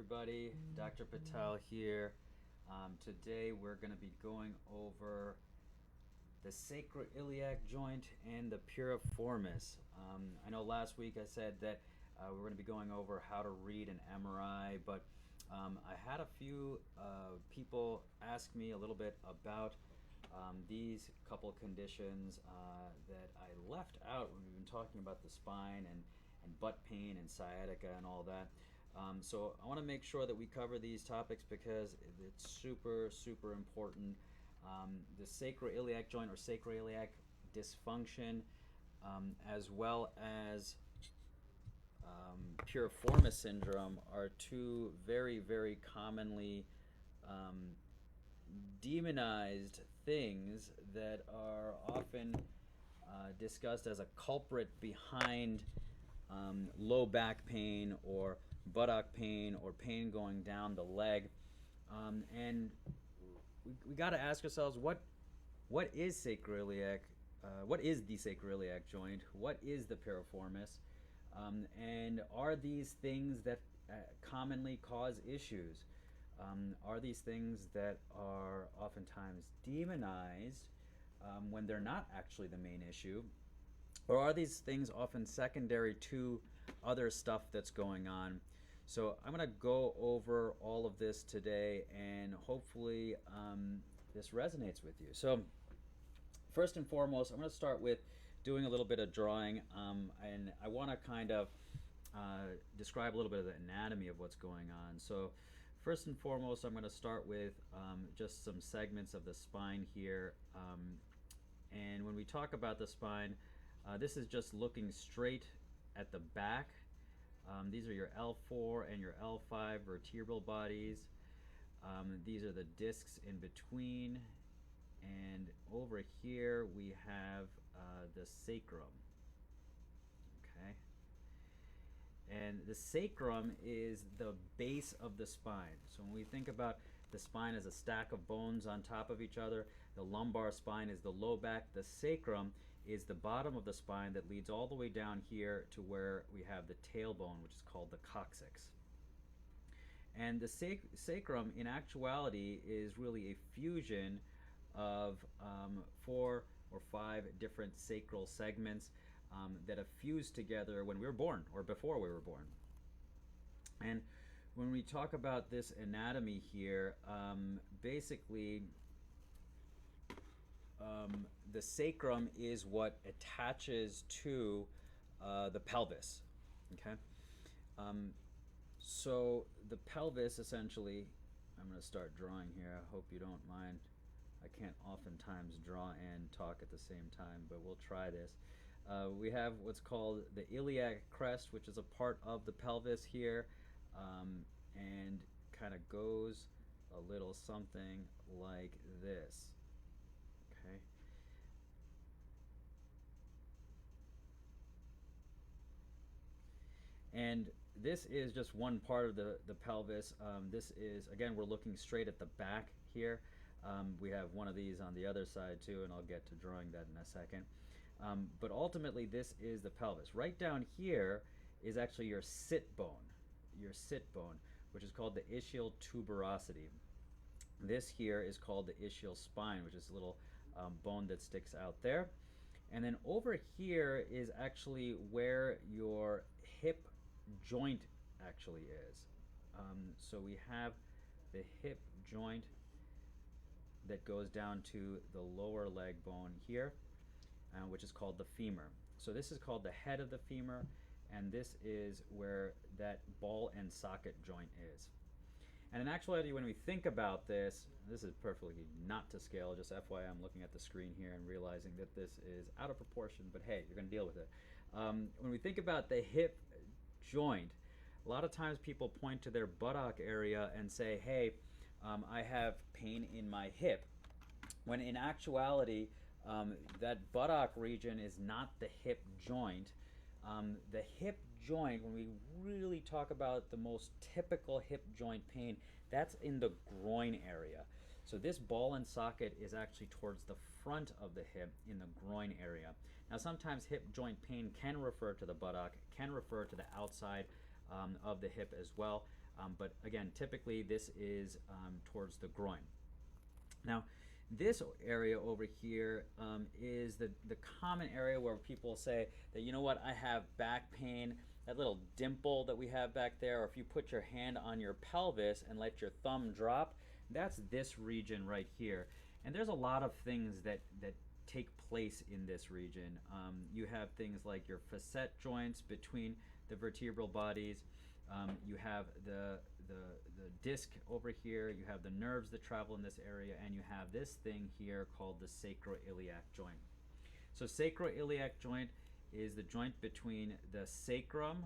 everybody, Dr. Patel here. Today we're going to be going over the sacroiliac joint and the piriformis. I know last week I said that we're going to be going over how to read an MRI, but I had a few people ask me a little bit about these couple conditions that I left out when we've been talking about the spine and butt pain and sciatica and all that. So I want to make sure that we cover these topics because it's super, super important. The sacroiliac joint or sacroiliac dysfunction, as well as piriformis syndrome, are two very, very commonly demonized things that are often discussed as a culprit behind low back pain or buttock pain or pain going down the leg. And we got to ask ourselves, what is sacroiliac? What is the sacroiliac joint? What is the piriformis? And are these things that commonly cause issues? Are these things that are oftentimes demonized when they're not actually the main issue? Or are these things often secondary to other stuff that's going on? So I'm going to go over all of this today, and hopefully this resonates with you. So first and foremost, I'm going to start with doing a little bit of drawing, and I want to kind of describe a little bit of the anatomy of what's going on. So first and foremost, I'm going to start with just some segments of the spine here. And when we talk about the spine, this is just looking straight at the back. These are your L4 and your L5 vertebral bodies. These are the discs in between. And over here we have the sacrum. Okay. And the sacrum is the base of the spine. So when we think about the spine as a stack of bones on top of each other, the lumbar spine is the low back, the sacrum is the bottom of the spine that leads all the way down here to where we have the tailbone, which is called the coccyx. And the sacrum, in actuality, is really a fusion of 4 or 5 different sacral segments that have fused together when we were born or before we were born. And when we talk about this anatomy here, basically the sacrum is what attaches to the pelvis. Okay, so the pelvis essentially, I'm going to start drawing here. I hope you don't mind. I can't oftentimes draw and talk at the same time, but we'll try this. We have what's called the iliac crest, which is a part of the pelvis here, and kind of goes a little something like this. Okay. And this is just one part of the pelvis. This is, again, we're looking straight at the back here. We have one of these on the other side too, and I'll get to drawing that in a second. But ultimately, this is the pelvis. Right down here is actually your sit bone, which is called the ischial tuberosity. This here is called the ischial spine, which is a little bone that sticks out there. And then over here is actually where your hip joint actually is. So we have the hip joint that goes down to the lower leg bone here, which is called the femur. So this is called the head of the femur, and this is where that ball and socket joint is. And in actuality, when we think about this is perfectly not to scale. Just FYI, I'm looking at the screen here and realizing that this is out of proportion, but hey, you're going to deal with it. When we think about the hip joint, a lot of times people point to their buttock area and say, hey, I have pain in my hip, when in actuality, that buttock region is not the hip joint. The hip joint, when we really talk about the most typical hip joint pain, that's in the groin area. So this ball and socket is actually towards the front of the hip in the groin area. Now sometimes hip joint pain can refer to the buttock, can refer to the outside of the hip as well. But again, typically this is towards the groin. Now, this area over here is the common area where people say that, you know what, I have back pain. That little dimple that we have back there, or if you put your hand on your pelvis and let your thumb drop, that's this region right here. And there's a lot of things that take place in this region. You have things like your facet joints between the vertebral bodies. You have the disc over here, you have the nerves that travel in this area, and you have this thing here called the sacroiliac joint. So sacroiliac joint is the joint between the sacrum,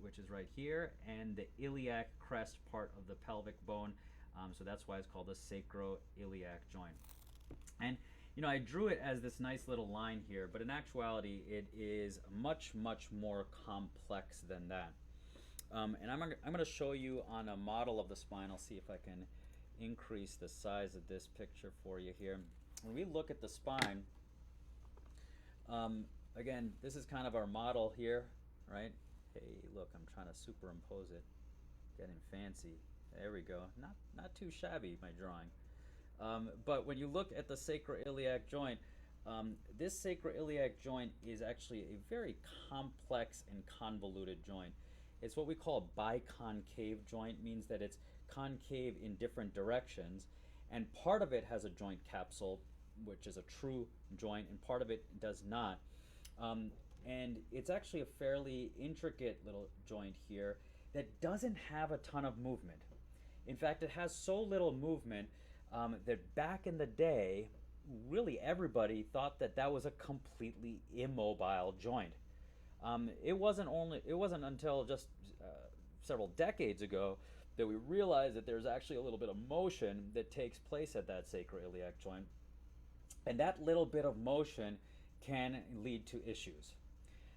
which is right here, and the iliac crest part of the pelvic bone. So that's why it's called the sacroiliac joint. And you know, I drew it as this nice little line here, but in actuality it is much, much more complex than that. And I'm going to show you on a model of the spine. I'll see if I can increase the size of this picture for you here. When we look at the spine, again, this is kind of our model here, right? Hey, look, I'm trying to superimpose it. Getting fancy. There we go. Not too shabby, my drawing. But when you look at the sacroiliac joint, this sacroiliac joint is actually a very complex and convoluted joint. It's what we call a biconcave joint, means that it's concave in different directions, and part of it has a joint capsule, which is a true joint, and part of it does not. And it's actually a fairly intricate little joint here that doesn't have a ton of movement. In fact, it has so little movement that back in the day, really everybody thought that that was a completely immobile joint. It wasn't until just several decades ago that we realized that there's actually a little bit of motion that takes place at that sacroiliac joint, and that little bit of motion can lead to issues.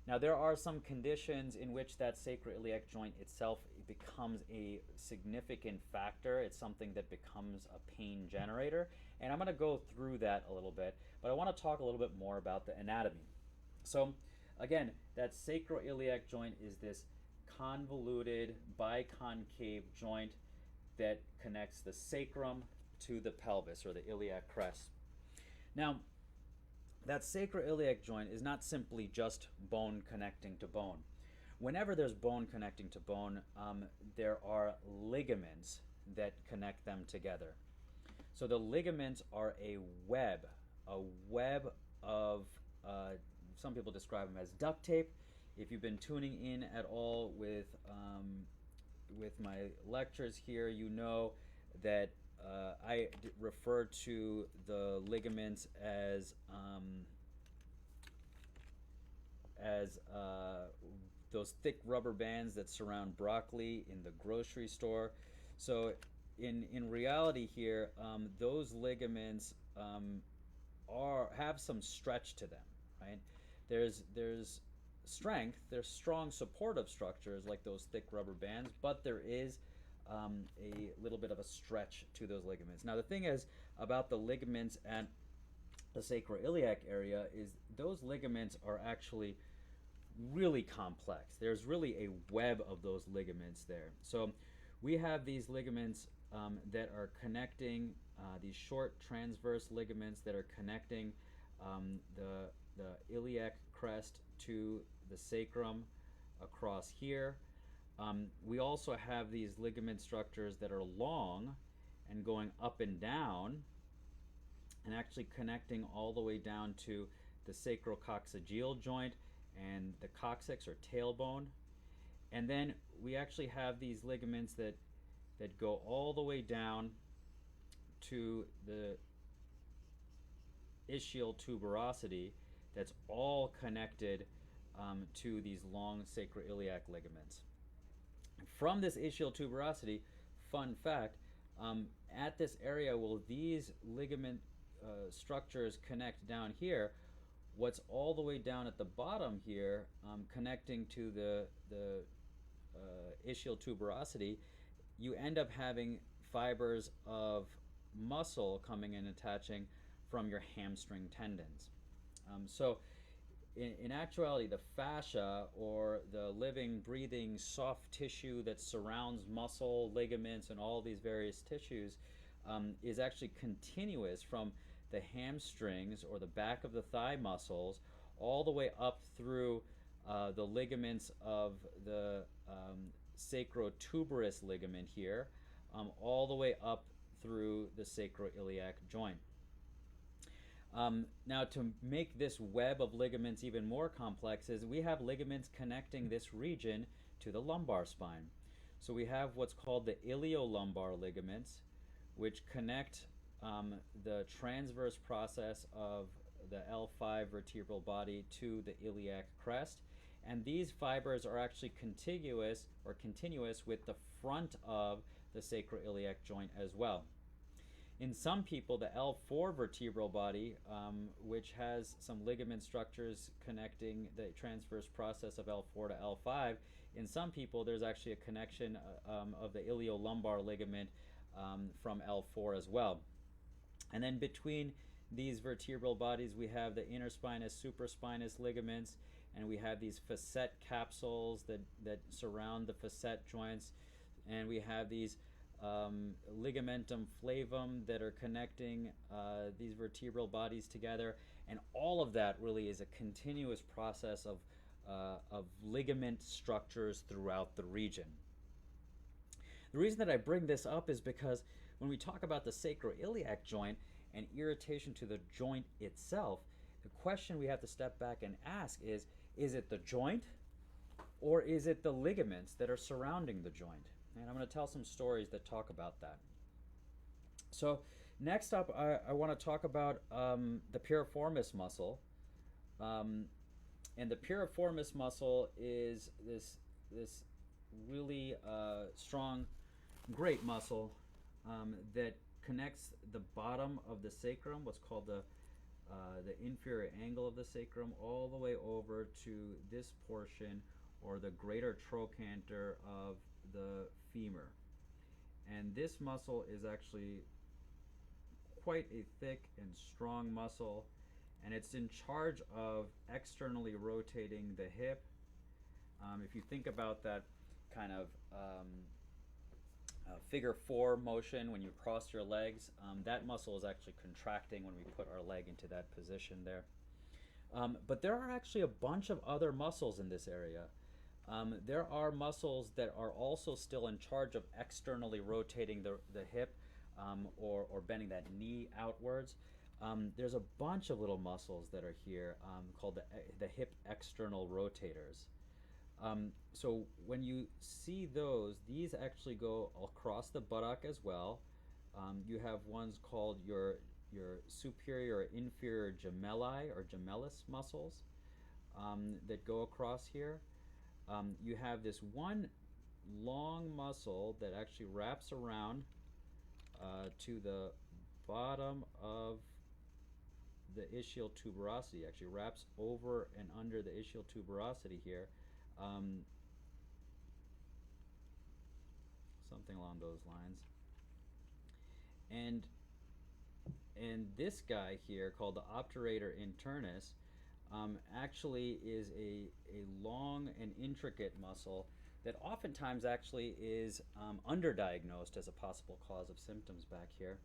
Now, there are some conditions in which that sacroiliac joint itself becomes a significant factor. It's something that becomes a pain generator, and I'm going to go through that a little bit, but I want to talk a little bit more about the anatomy. So again, that sacroiliac joint is this convoluted biconcave joint that connects the sacrum to the pelvis, or the iliac crest. Now, that sacroiliac joint is not simply just bone connecting to bone. Whenever there's bone connecting to bone, there are ligaments that connect them together. So the ligaments are a web of some people describe them as duct tape. If you've been tuning in at all with my lectures here, you know that I refer to the ligaments as those thick rubber bands that surround broccoli in the grocery store. So in reality here, those ligaments have some stretch to them, right? There's strength, there's strong supportive structures like those thick rubber bands, but there is a little bit of a stretch to those ligaments. Now, the thing is about the ligaments at the sacroiliac area is those ligaments are actually really complex. There's really a web of those ligaments there. So we have these ligaments that are connecting, these short transverse ligaments that are connecting the iliac crest to the sacrum across here. We also have these ligament structures that are long and going up and down and actually connecting all the way down to the sacrococcygeal joint and the coccyx or tailbone. And then we actually have these ligaments that go all the way down to the ischial tuberosity that's all connected to these long sacroiliac ligaments. From this ischial tuberosity, fun fact, at this area, will these ligament structures connect down here, what's all the way down at the bottom here, connecting to the ischial tuberosity, you end up having fibers of muscle coming and attaching from your hamstring tendons. So in actuality, the fascia, or the living, breathing, soft tissue that surrounds muscle, ligaments, and all these various tissues, is actually continuous from the hamstrings or the back of the thigh muscles all the way up through the ligaments of the sacrotuberous ligament here, all the way up through the sacroiliac joint. Now, to make this web of ligaments even more complex, is we have ligaments connecting this region to the lumbar spine. So we have what's called the iliolumbar ligaments, which connect the transverse process of the L5 vertebral body to the iliac crest. And these fibers are actually contiguous with the front of the sacroiliac joint as well. In some people, the L4 vertebral body, which has some ligament structures connecting the transverse process of L4 to L5, in some people there's actually a connection of the iliolumbar ligament from L4 as well. And then between these vertebral bodies, we have the interspinous, supraspinous ligaments, and we have these facet capsules that surround the facet joints, and we have these ligamentum flavum that are connecting these vertebral bodies together, and all of that really is a continuous process of ligament structures throughout the region. The reason that I bring this up is because when we talk about the sacroiliac joint and irritation to the joint itself, the question we have to step back and ask is it the joint or is it the ligaments that are surrounding the joint? And I'm going to tell some stories that talk about that. So next up, I want to talk about the piriformis muscle. And the piriformis muscle is this really strong, great muscle that connects the bottom of the sacrum, what's called the inferior angle of the sacrum, all the way over to this portion, or the greater trochanter of the femur. And this muscle is actually quite a thick and strong muscle, and it's in charge of externally rotating the hip. If you think about that kind of figure 4 motion when you cross your legs, that muscle is actually contracting when we put our leg into that position there. But there are actually a bunch of other muscles in this area. There are muscles that are also still in charge of externally rotating the hip or bending that knee outwards. There's a bunch of little muscles that are here called the hip external rotators. So when you see those, these actually go across the buttock as well. You have ones called your superior or inferior gemelli or gemellus muscles that go across here. You have this one long muscle that actually wraps around to the bottom of the ischial tuberosity, actually wraps over and under the ischial tuberosity here. Something along those lines. And this guy here, called the obturator internus, actually is a long and intricate muscle that oftentimes actually is underdiagnosed as a possible cause of symptoms back here.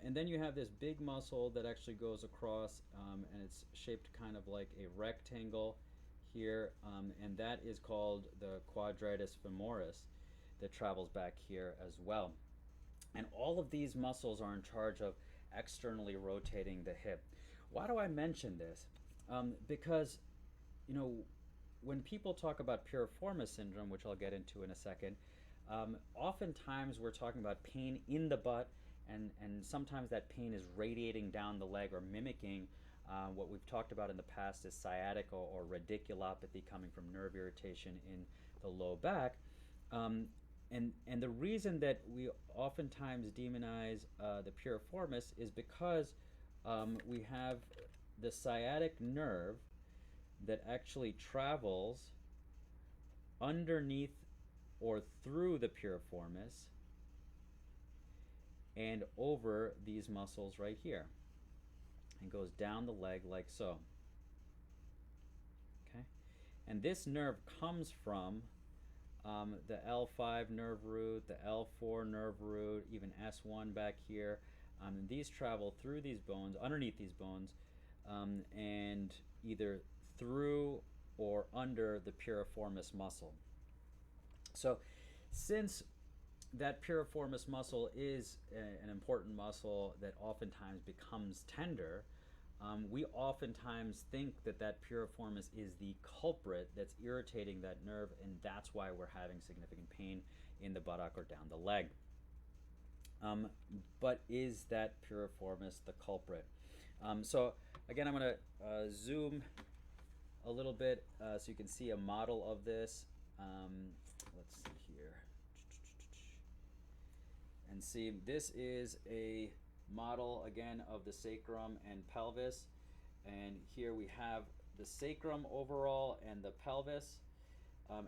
And then you have this big muscle that actually goes across, and it's shaped kind of like a rectangle here, and that is called the quadratus femoris that travels back here as well. And all of these muscles are in charge of externally rotating the hip. Why do I mention this? Because, you know, when people talk about piriformis syndrome, which I'll get into in a second, oftentimes we're talking about pain in the butt, and sometimes that pain is radiating down the leg or mimicking what we've talked about in the past as sciatica or radiculopathy coming from nerve irritation in the low back. And the reason that we oftentimes demonize the piriformis is because we have the sciatic nerve that actually travels underneath or through the piriformis and over these muscles right here, and goes down the leg like so. And this nerve comes from the L5 nerve root, the L4 nerve root, even S1 back here. And these travel through these bones, underneath these bones, and either through or under the piriformis muscle. So since that piriformis muscle is an important muscle that oftentimes becomes tender, we oftentimes think that that piriformis is the culprit that's irritating that nerve, and that's why we're having significant pain in the buttock or down the leg. But is that piriformis the culprit? So again, I'm going to zoom a little bit so you can see a model of this. Let's see here. And see, this is a model again of the sacrum and pelvis, and here we have the sacrum overall and the pelvis,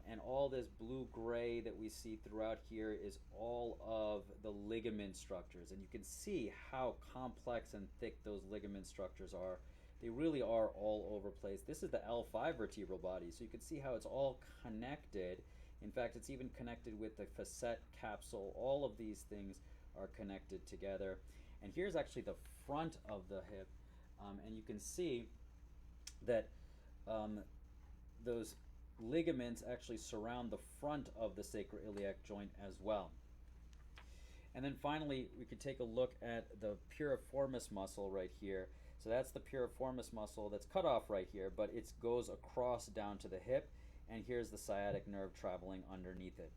and all this blue-gray that we see throughout here is all of the ligament structures, and you can see how complex and thick those ligament structures are. They really are all over the place. This is the L5 vertebral body, so you can see how it's all connected. In fact, it's even connected with the facet capsule. All of these things are connected together. And here's actually the front of the hip, and you can see that those ligaments actually surround the front of the sacroiliac joint as well. And then finally, we could take a look at the piriformis muscle right here. So that's the piriformis muscle that's cut off right here, but it goes across down to the hip, and here's the sciatic nerve traveling underneath it.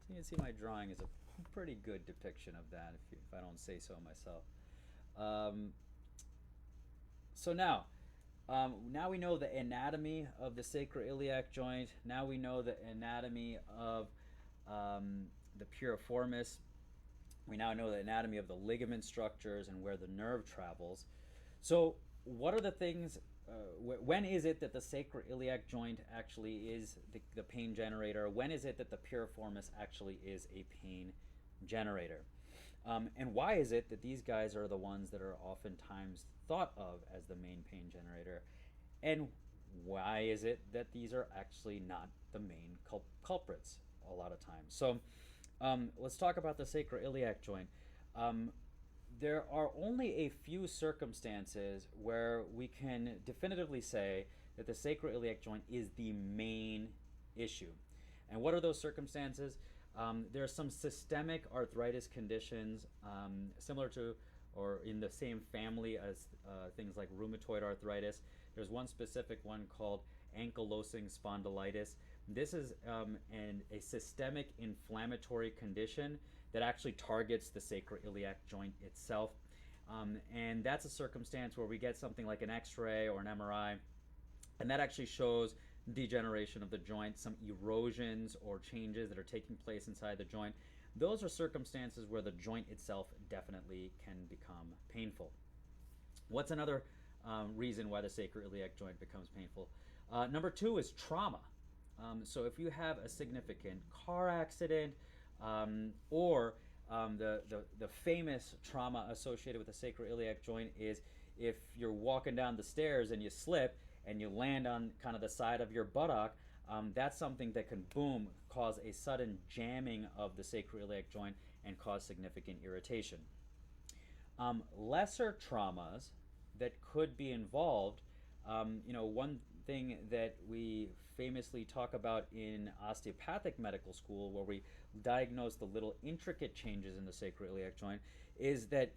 So you can see my drawing is a pretty good depiction of that, if I don't say so myself. So now we know the anatomy of the sacroiliac joint. Now we know the anatomy of the piriformis. We now know the anatomy of the ligament structures and where the nerve travels. So what are the things, when is it that the sacroiliac joint actually is the pain generator? When is it that the piriformis actually is a pain generator? And why is it that these guys are the ones that are oftentimes thought of as the main pain generator? And why is it that these are actually not the main culprits a lot of times? So let's talk about the sacroiliac joint. There are only a few circumstances where we can definitively say that the sacroiliac joint is the main issue. And what are those circumstances? There are some systemic arthritis conditions similar to or in the same family as things like rheumatoid arthritis. There's one specific one called ankylosing spondylitis. This is a systemic inflammatory condition that actually targets the sacroiliac joint itself. And that's a circumstance where we get something like an X-ray or an MRI, and that actually shows degeneration of the joint, some erosions or changes that are taking place inside the joint. Those are circumstances where the joint itself definitely can become painful. What's another reason why the sacroiliac joint becomes painful? Number two is trauma. So if you have a significant car accident or the famous trauma associated with the sacroiliac joint is if you're walking down the stairs and you slip and you land on kind of the side of your buttock, that's something that can, boom, cause a sudden jamming of the sacroiliac joint and cause significant irritation. Lesser traumas that could be involved, one thing that we famously talk about in osteopathic medical school, where we diagnose the little intricate changes in the sacroiliac joint, is that,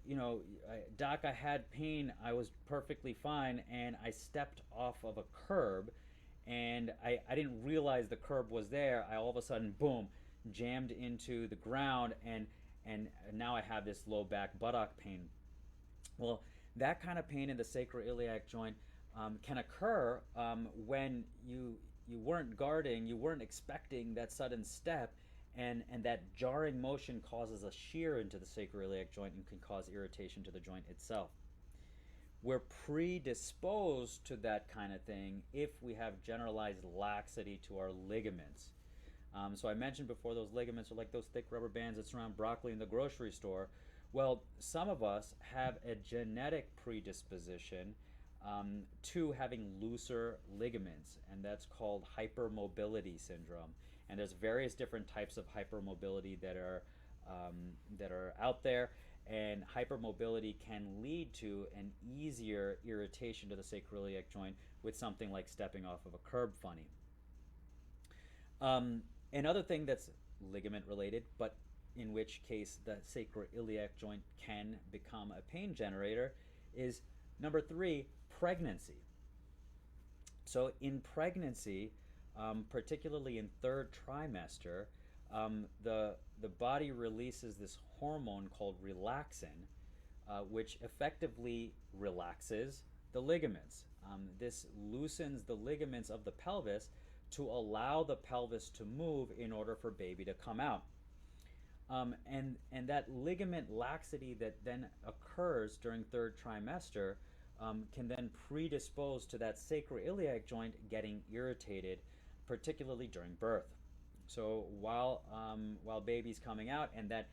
doc, I had pain, I was perfectly fine, and I stepped off of a curb, and I didn't realize the curb was there. I all of a sudden, boom, jammed into the ground, and now I have this low back buttock pain. Well, that kind of pain in the sacroiliac joint can occur when you weren't guarding, you weren't expecting that sudden step, and that jarring motion causes a shear into the sacroiliac joint and can cause irritation to the joint itself. We're predisposed to that kind of thing if we have generalized laxity to our ligaments. So I mentioned before, those ligaments are like those thick rubber bands that surround broccoli in the grocery store. Well, some of us have a genetic predisposition to having looser ligaments, and that's called hypermobility syndrome. And there's various different types of hypermobility that are out there, and hypermobility can lead to an easier irritation to the sacroiliac joint with something like stepping off of a curb funny. Another thing that's ligament related, but in which case the sacroiliac joint can become a pain generator, is number 3, pregnancy. So in pregnancy, particularly in third trimester, the body releases this hormone called relaxin, which effectively relaxes the ligaments. This loosens the ligaments of the pelvis to allow the pelvis to move in order for baby to come out. And that ligament laxity that then occurs during third trimester can then predispose to that sacroiliac joint getting irritated, particularly during birth. So while baby's coming out and that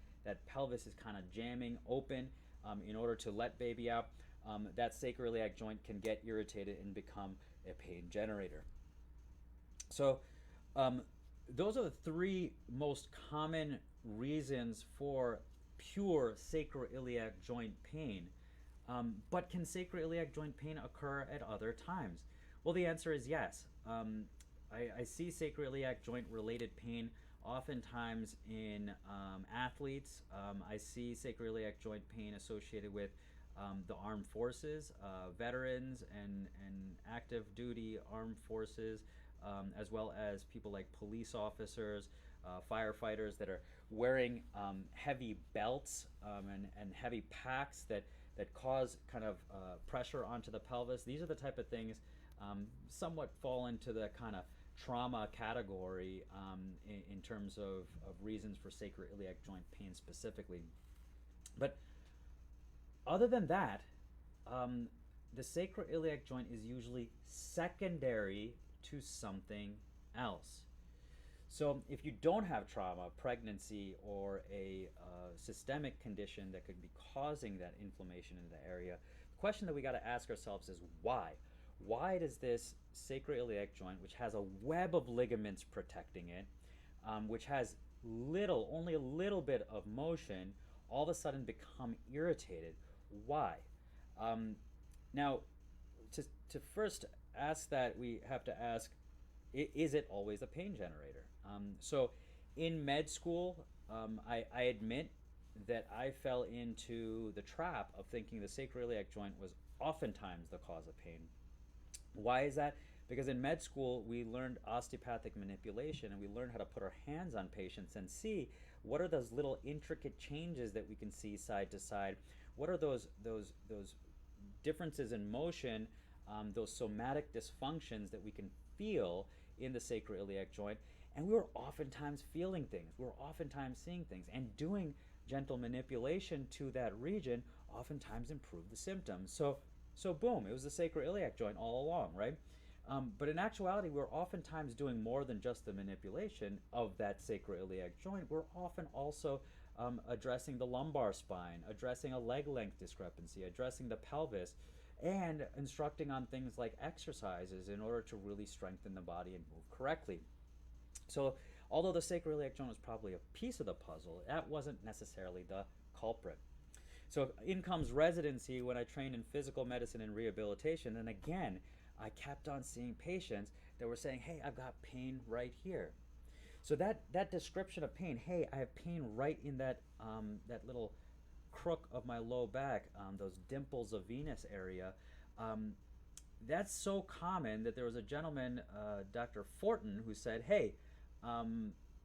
pelvis is kind of jamming open in order to let baby out, that sacroiliac joint can get irritated and become a pain generator. So those are the 3 most common reasons for pure sacroiliac joint pain. But can sacroiliac joint pain occur at other times? Well, the answer is yes. I see sacroiliac joint related pain oftentimes in athletes. I see sacroiliac joint pain associated with the armed forces, veterans and active duty armed forces, as well as people like police officers, firefighters that are wearing heavy belts and heavy packs that cause kind of pressure onto the pelvis. These are the type of things somewhat fall into the kind of trauma category in terms of reasons for sacroiliac joint pain specifically. But other than that, the sacroiliac joint is usually secondary to something else. So if you don't have trauma, pregnancy, or a systemic condition that could be causing that inflammation in the area, the question that we got to ask ourselves is why? Why does this sacroiliac joint, which has a web of ligaments protecting it, which has only a little bit of motion, all of a sudden become irritated? Why? Now, to first ask that, we have to ask, is it always a pain generator? So in med school, I admit that I fell into the trap of thinking the sacroiliac joint was oftentimes the cause of pain. Why is that? Because in med school, we learned osteopathic manipulation, and we learned how to put our hands on patients and see what are those little intricate changes that we can see side to side. What are those differences in motion, those somatic dysfunctions that we can feel in the sacroiliac joint? And we were oftentimes feeling things. We were oftentimes seeing things. And doing gentle manipulation to that region oftentimes improved the symptoms. So boom, it was the sacroiliac joint all along, right? But in actuality, we're oftentimes doing more than just the manipulation of that sacroiliac joint. We're often also addressing the lumbar spine, addressing a leg length discrepancy, addressing the pelvis, and instructing on things like exercises in order to really strengthen the body and move correctly. So although the sacroiliac joint was probably a piece of the puzzle, that wasn't necessarily the culprit. So in comes residency, when I trained in physical medicine and rehabilitation, and again, I kept on seeing patients that were saying, hey, I've got pain right here. So that description of pain, hey, I have pain right in that little crook of my low back, those dimples of Venus area, that's so common that there was a gentleman, Dr. Fortin, who said, hey,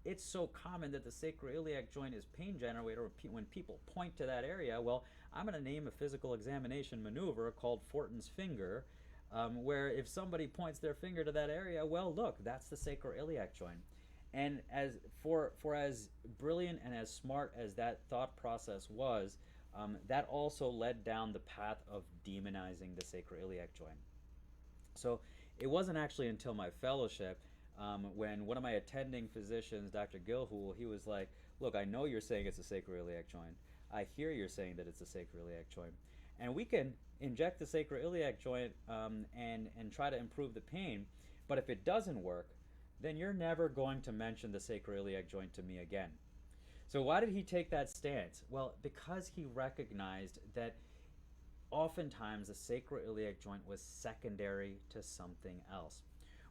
it's so common that the sacroiliac joint is pain generator when people point to that area. Well, I'm going to name a physical examination maneuver called Fortin's finger, where if somebody points their finger to that area, well, look, that's the sacroiliac joint. And for as brilliant and as smart as that thought process was, that also led down the path of demonizing the sacroiliac joint. So it wasn't actually until my fellowship when one of my attending physicians, Dr. Gilhool, he was like, look, I know you're saying it's a sacroiliac joint. I hear you're saying that it's a sacroiliac joint. And we can inject the sacroiliac joint and try to improve the pain. But if it doesn't work, then you're never going to mention the sacroiliac joint to me again. So why did he take that stance? Well, because he recognized that oftentimes the sacroiliac joint was secondary to something else.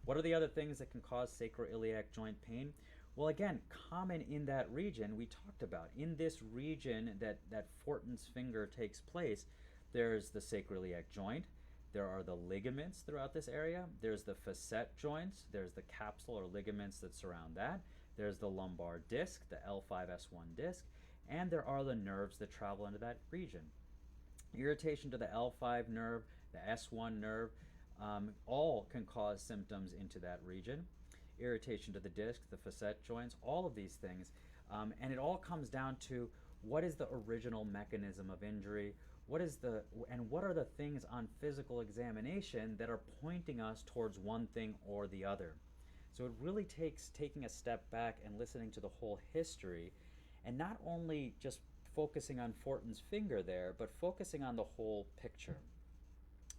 What are the other things that can cause sacroiliac joint pain? Well, again, common in that region we talked about. In this region that Fortin's finger takes place, there's the sacroiliac joint, there are the ligaments throughout this area, there's the facet joints, there's the capsule or ligaments that surround that, there's the lumbar disc, the L5S1 disc, and there are the nerves that travel into that region. Irritation to the L5 nerve, the S1 nerve, all can cause symptoms into that region. Irritation to the disc, the facet joints, all of these things. And it all comes down to what is the original mechanism of injury, what are the things on physical examination that are pointing us towards one thing or the other. So it really takes taking a step back and listening to the whole history, and not only just focusing on Fortin's finger there, but focusing on the whole picture.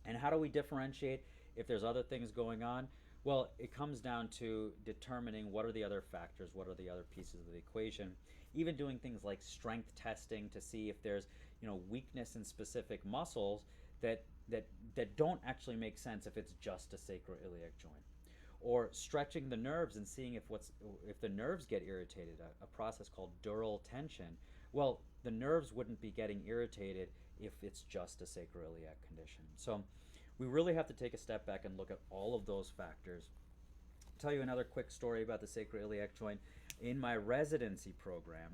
And how do we differentiate if there's other things going on? Well, it comes down to determining what are the other factors, what are the other pieces of the equation. Even doing things like strength testing to see if there's weakness in specific muscles that don't actually make sense if it's just a sacroiliac joint. Or stretching the nerves and seeing if the nerves get irritated, a process called dural tension. Well, the nerves wouldn't be getting irritated if it's just a sacroiliac condition. So we really have to take a step back and look at all of those factors. I'll tell you another quick story about the sacroiliac joint. In my residency program,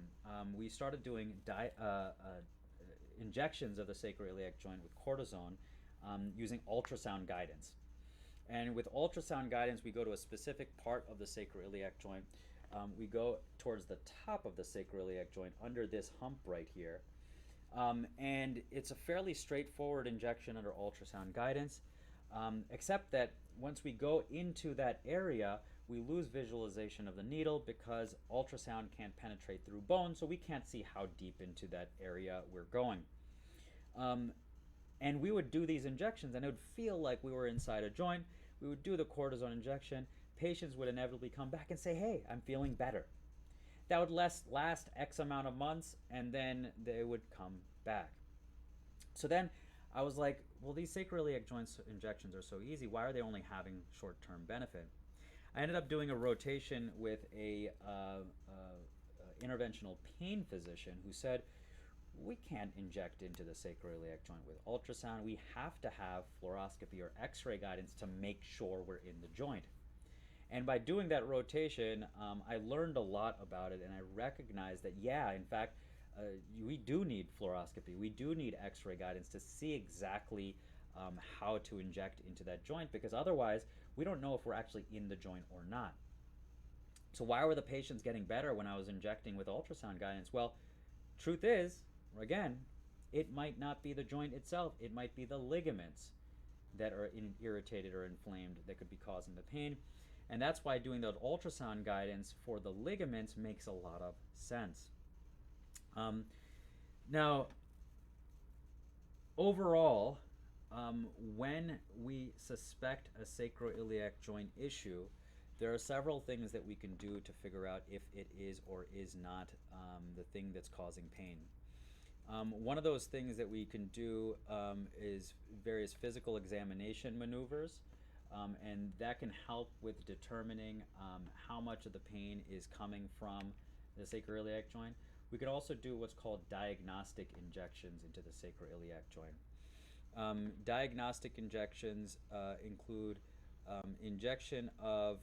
we started doing injections of the sacroiliac joint with cortisone using ultrasound guidance. And with ultrasound guidance, we go to a specific part of the sacroiliac joint. We go towards the top of the sacroiliac joint under this hump right here. And it's a fairly straightforward injection under ultrasound guidance, except that once we go into that area, we lose visualization of the needle because ultrasound can't penetrate through bone, so we can't see how deep into that area we're going. And we would do these injections, and it would feel like we were inside a joint. We would do the cortisone injection. Patients would inevitably come back and say, hey, I'm feeling better. That would last X amount of months, and then they would come back. So then I was like, well, these sacroiliac joint injections are so easy. Why are they only having short-term benefit? I ended up doing a rotation with a interventional pain physician who said, we can't inject into the sacroiliac joint with ultrasound. We have to have fluoroscopy or x-ray guidance to make sure we're in the joint. And by doing that rotation, I learned a lot about it, and I recognized that, yeah, in fact, we do need fluoroscopy. We do need x-ray guidance to see exactly how to inject into that joint, because otherwise we don't know if we're actually in the joint or not. So why were the patients getting better when I was injecting with ultrasound guidance? Well, truth is, again, it might not be the joint itself. It might be the ligaments that are irritated or inflamed that could be causing the pain. And that's why doing the ultrasound guidance for the ligaments makes a lot of sense. Now, overall, when we suspect a sacroiliac joint issue, there are several things that we can do to figure out if it is or is not the thing that's causing pain. One of those things that we can do is various physical examination maneuvers, and that can help with determining how much of the pain is coming from the sacroiliac joint. We could also do what's called diagnostic injections into the sacroiliac joint. Diagnostic injections include injection of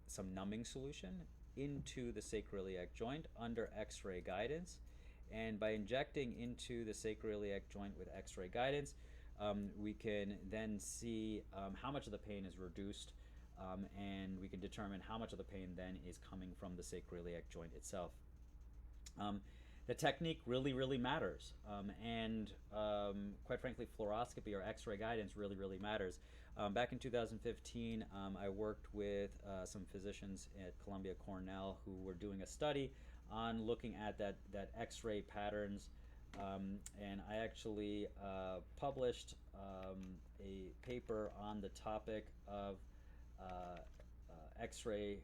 some numbing solution into the sacroiliac joint under x-ray guidance. And by injecting into the sacroiliac joint with x-ray guidance, we can then see how much of the pain is reduced, and we can determine how much of the pain then is coming from the sacroiliac joint itself. The technique really, really matters, and quite frankly, fluoroscopy or x-ray guidance really, really matters. Back in 2015, I worked with some physicians at Columbia Cornell who were doing a study on looking at that x-ray patterns And I actually published a paper on the topic of X-ray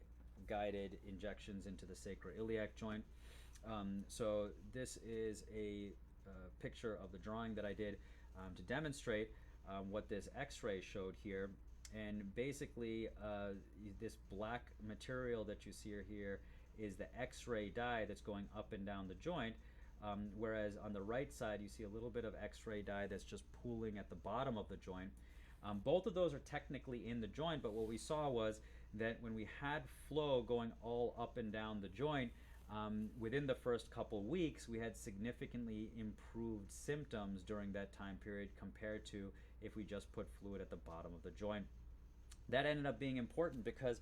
guided injections into the sacroiliac joint. So this is a picture of the drawing that I did to demonstrate what this X-ray showed here. And basically, this black material that you see here is the X-ray dye that's going up and down the joint, whereas on the right side you see a little bit of X-ray dye that's just pooling at the bottom of the joint. Both of those are technically in the joint, but what we saw was that when we had flow going all up and down the joint, within the first couple weeks, we had significantly improved symptoms during that time period compared to if we just put fluid at the bottom of the joint. That ended up being important because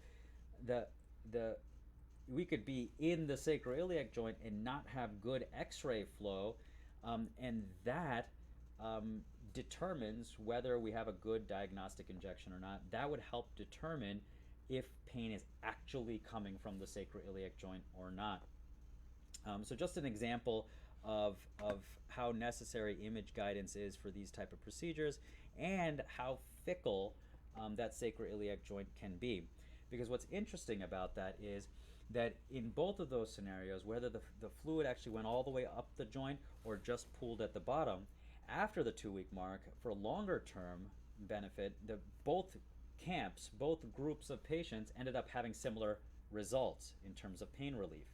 we could be in the sacroiliac joint and not have good X-ray flow, and that determines whether we have a good diagnostic injection or not. That would help determine if pain is actually coming from the sacroiliac joint or not. So just an example of how necessary image guidance is for these type of procedures, and how fickle that sacroiliac joint can be. Because what's interesting about that is that in both of those scenarios, whether the fluid actually went all the way up the joint or just pooled at the bottom, after the 2-week mark, for longer term benefit, both camps, both groups of patients ended up having similar results in terms of pain relief.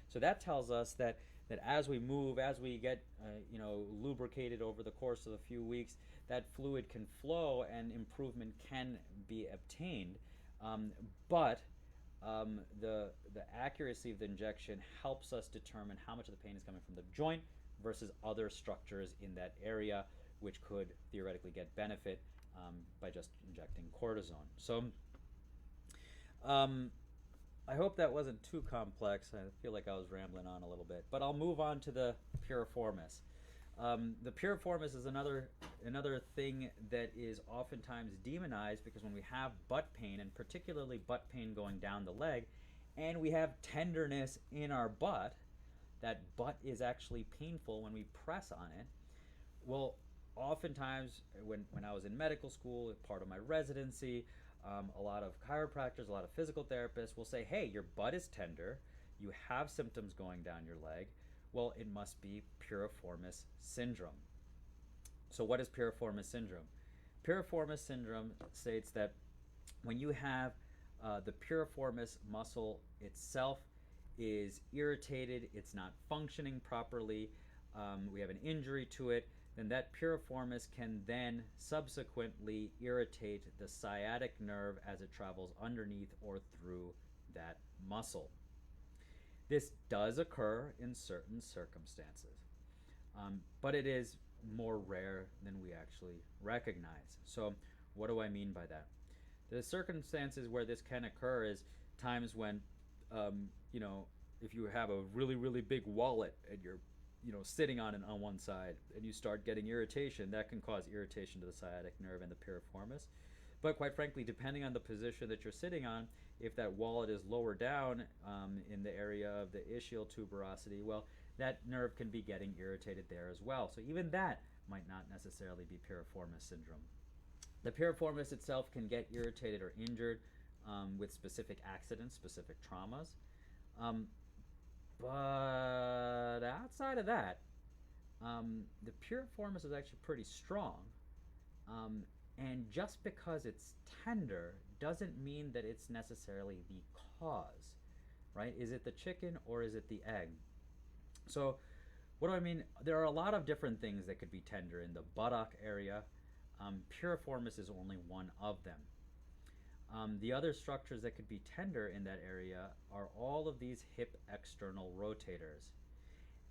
So that tells us that as we move, as we get lubricated over the course of a few weeks, that fluid can flow and improvement can be obtained. But the accuracy of the injection helps us determine how much of the pain is coming from the joint versus other structures in that area, which could theoretically get benefit by just injecting cortisone. So I hope that wasn't too complex. I feel like I was rambling on a little bit, but I'll move on to the piriformis. The piriformis is another thing that is oftentimes demonized, because when we have butt pain, and particularly butt pain going down the leg, and we have tenderness in our butt, that butt is actually painful when we press on it. Well, oftentimes when I was in medical school, part of my residency, a lot of chiropractors, a lot of physical therapists will say, hey, your butt is tender, you have symptoms going down your leg. Well, it must be piriformis syndrome. So what is piriformis syndrome? Piriformis syndrome states that when you have the piriformis muscle itself is irritated, it's not functioning properly, we have an injury to it, then that piriformis can then subsequently irritate the sciatic nerve as it travels underneath or through that muscle. This does occur in certain circumstances, but it is more rare than we actually recognize. So what do I mean by that? The circumstances where this can occur is times when, if you have a really, really big wallet and you're sitting on it on one side and you start getting irritation, that can cause irritation to the sciatic nerve and the piriformis. But quite frankly, depending on the position that you're sitting on, if that wallet is lower down in the area of the ischial tuberosity, well, that nerve can be getting irritated there as well. So even that might not necessarily be piriformis syndrome. The piriformis itself can get irritated or injured with specific accidents, specific traumas. But outside of that, the piriformis is actually pretty strong. And just because it's tender doesn't mean that it's necessarily the cause, right? Is it the chicken or is it the egg? So what do I mean? There are a lot of different things that could be tender in the buttock area. Piriformis is only one of them. The other structures that could be tender in that area are all of these hip external rotators.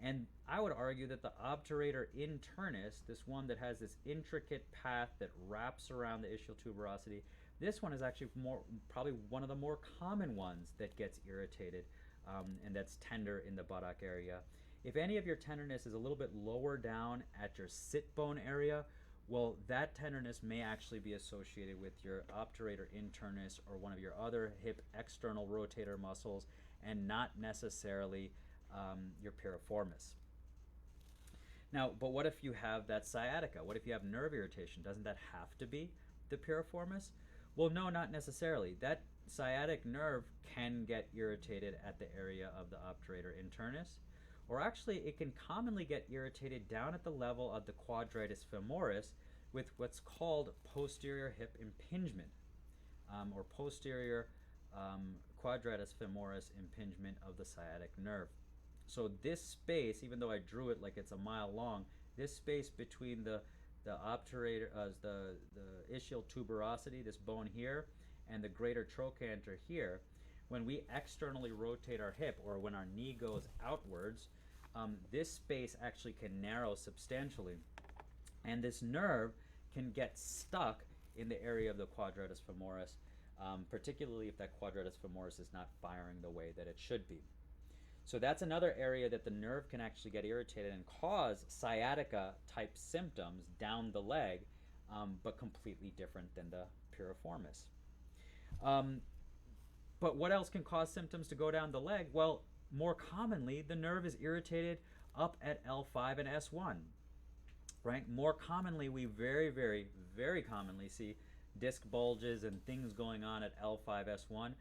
And I would argue that the obturator internis, this one that has this intricate path that wraps around the ischial tuberosity, this one is actually probably one of the more common ones that gets irritated and that's tender in the buttock area. If any of your tenderness is a little bit lower down at your sit bone area, well, that tenderness may actually be associated with your obturator internis or one of your other hip external rotator muscles, and not necessarily your piriformis. Now, but what if you have that sciatica? What if you have nerve irritation? Doesn't that have to be the piriformis? Well, no, not necessarily. That sciatic nerve can get irritated at the area of the obturator internis, or actually it can commonly get irritated down at the level of the quadratus femoris with what's called posterior hip impingement, or posterior quadratus femoris impingement of the sciatic nerve. So this space, even though I drew it like it's a mile long, this space between the obturator, the ischial tuberosity, this bone here, and the greater trochanter here, when we externally rotate our hip, or when our knee goes outwards, this space actually can narrow substantially, and this nerve can get stuck in the area of the quadratus femoris, particularly if that quadratus femoris is not firing the way that it should be. So that's another area that the nerve can actually get irritated and cause sciatica type symptoms down the leg, but completely different than the piriformis. But what else can cause symptoms to go down the leg? Well, more commonly, the nerve is irritated up at L5 and S1, right? More commonly, we very, very, very commonly see disc bulges and things going on at L5, S1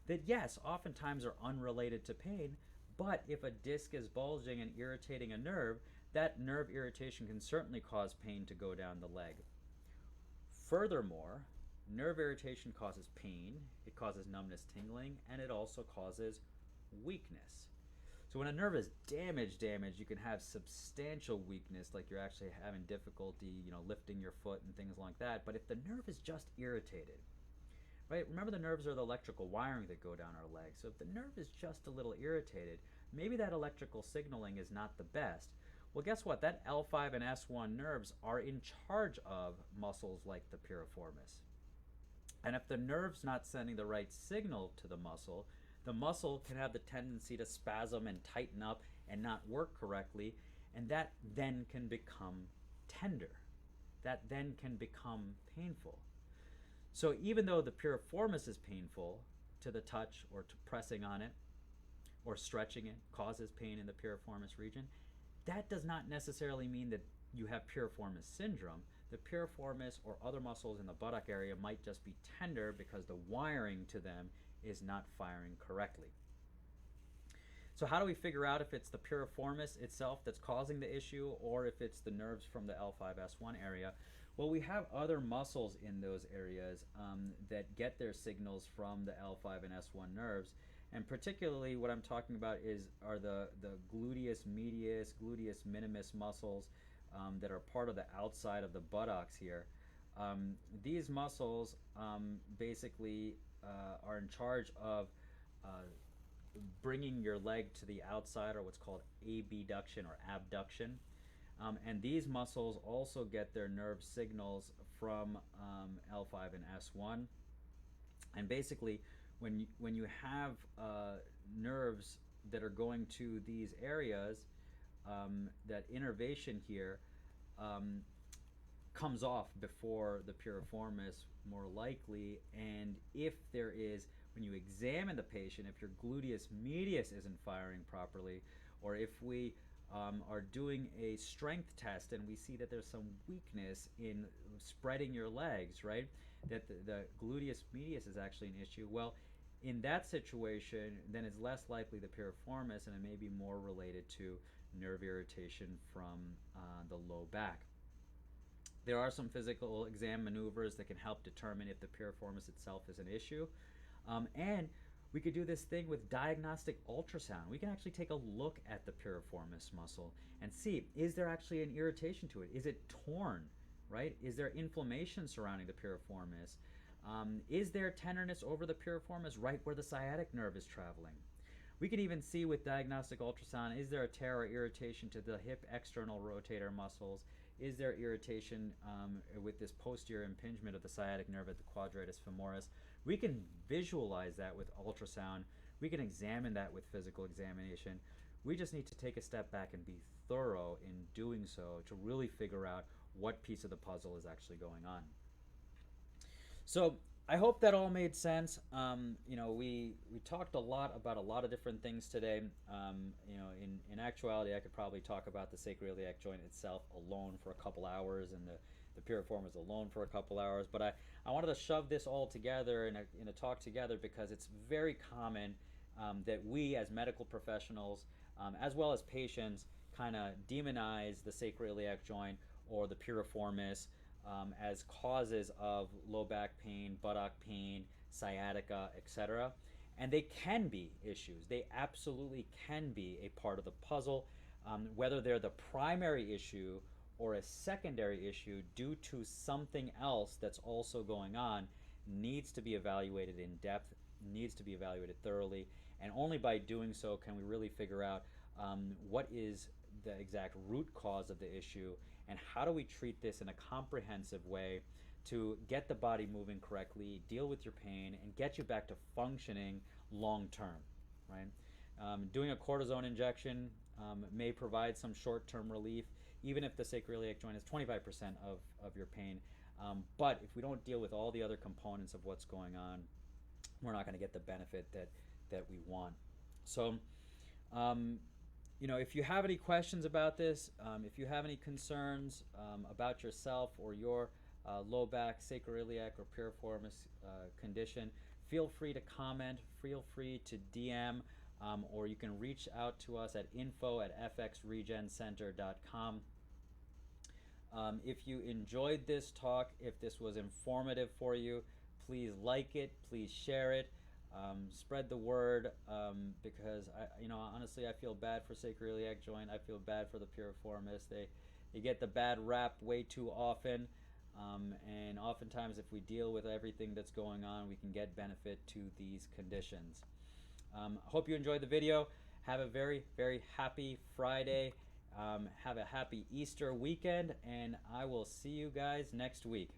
that, yes, oftentimes are unrelated to pain, but if a disc is bulging and irritating a nerve, that nerve irritation can certainly cause pain to go down the leg. Furthermore, nerve irritation causes pain, it causes numbness, tingling, and it also causes weakness. So when a nerve is damaged, you can have substantial weakness, like you're actually having difficulty, lifting your foot and things like that. But if the nerve is just irritated, right? Remember, the nerves are the electrical wiring that go down our legs. So if the nerve is just a little irritated, maybe that electrical signaling is not the best. Well, guess what? That L5 and S1 nerves are in charge of muscles like the piriformis. And if the nerve's not sending the right signal to the muscle can have the tendency to spasm and tighten up and not work correctly, and that then can become tender. That then can become painful. So even though the piriformis is painful to the touch, or to pressing on it or stretching it causes pain in the piriformis region, that does not necessarily mean that you have piriformis syndrome. The piriformis or other muscles in the buttock area might just be tender because the wiring to them is not firing correctly. So how do we figure out if it's the piriformis itself that's causing the issue, or if it's the nerves from the L5-S1 area? Well, we have other muscles in those areas that get their signals from the L5 and S1 nerves. And particularly what I'm talking about are the gluteus medius, gluteus minimus muscles that are part of the outside of the buttocks here. These muscles basically are in charge of bringing your leg to the outside, or what's called abduction or abduction. And these muscles also get their nerve signals from L5 and S1. And basically, when you have nerves that are going to these areas, that innervation here comes off before the piriformis, more likely. And if there is, when you examine the patient, if your gluteus medius isn't firing properly, or if we are doing a strength test and we see that there's some weakness in spreading your legs, right, that the gluteus medius is actually an issue, well, in that situation, then it's less likely the piriformis, and it may be more related to nerve irritation from the low back. There are some physical exam maneuvers that can help determine if the piriformis itself is an issue. And we could do this thing with diagnostic ultrasound. We can actually take a look at the piriformis muscle and see, is there actually an irritation to it? Is it torn, right? Is there inflammation surrounding the piriformis? Is there tenderness over the piriformis right where the sciatic nerve is traveling? We can even see with diagnostic ultrasound, is there a tear or irritation to the hip external rotator muscles? Is there irritation with this posterior impingement of the sciatic nerve at the quadratus femoris? We can visualize that with ultrasound. We can examine that with physical examination. We just need to take a step back and be thorough in doing so to really figure out what piece of the puzzle is actually going on. So I hope that all made sense. We talked a lot about a lot of different things today. In actuality, I could probably talk about the sacroiliac joint itself alone for a couple hours, and the piriformis alone for a couple hours. But I wanted to shove this all together in a talk together because it's very common that we as medical professionals, as well as patients, kind of demonize the sacroiliac joint or the piriformis as causes of low back pain, buttock pain, sciatica, etc. And they can be issues. They absolutely can be a part of the puzzle, whether they're the primary issue or a secondary issue due to something else that's also going on, needs to be evaluated in depth, needs to be evaluated thoroughly, and only by doing so can we really figure out what is the exact root cause of the issue and how do we treat this in a comprehensive way to get the body moving correctly, deal with your pain, and get you back to functioning long term, right? Doing a cortisone injection may provide some short-term relief, even if the sacroiliac joint is 25% of your pain. But if we don't deal with all the other components of what's going on, we're not going to get the benefit that we want. So, if you have any questions about this, if you have any concerns about yourself or your low back, sacroiliac, or piriformis condition, feel free to comment, feel free to DM, or you can reach out to us at info@fxregencenter.com. If you enjoyed this talk, if this was informative for you, please like it, please share it. Spread the word because honestly, I feel bad for sacroiliac joint. I feel bad for the piriformis. They get the bad rap way too often, and oftentimes, if we deal with everything that's going on, we can get benefit to these conditions. Hope you enjoyed the video. Have a very, very happy Friday. Have a happy Easter weekend, and I will see you guys next week.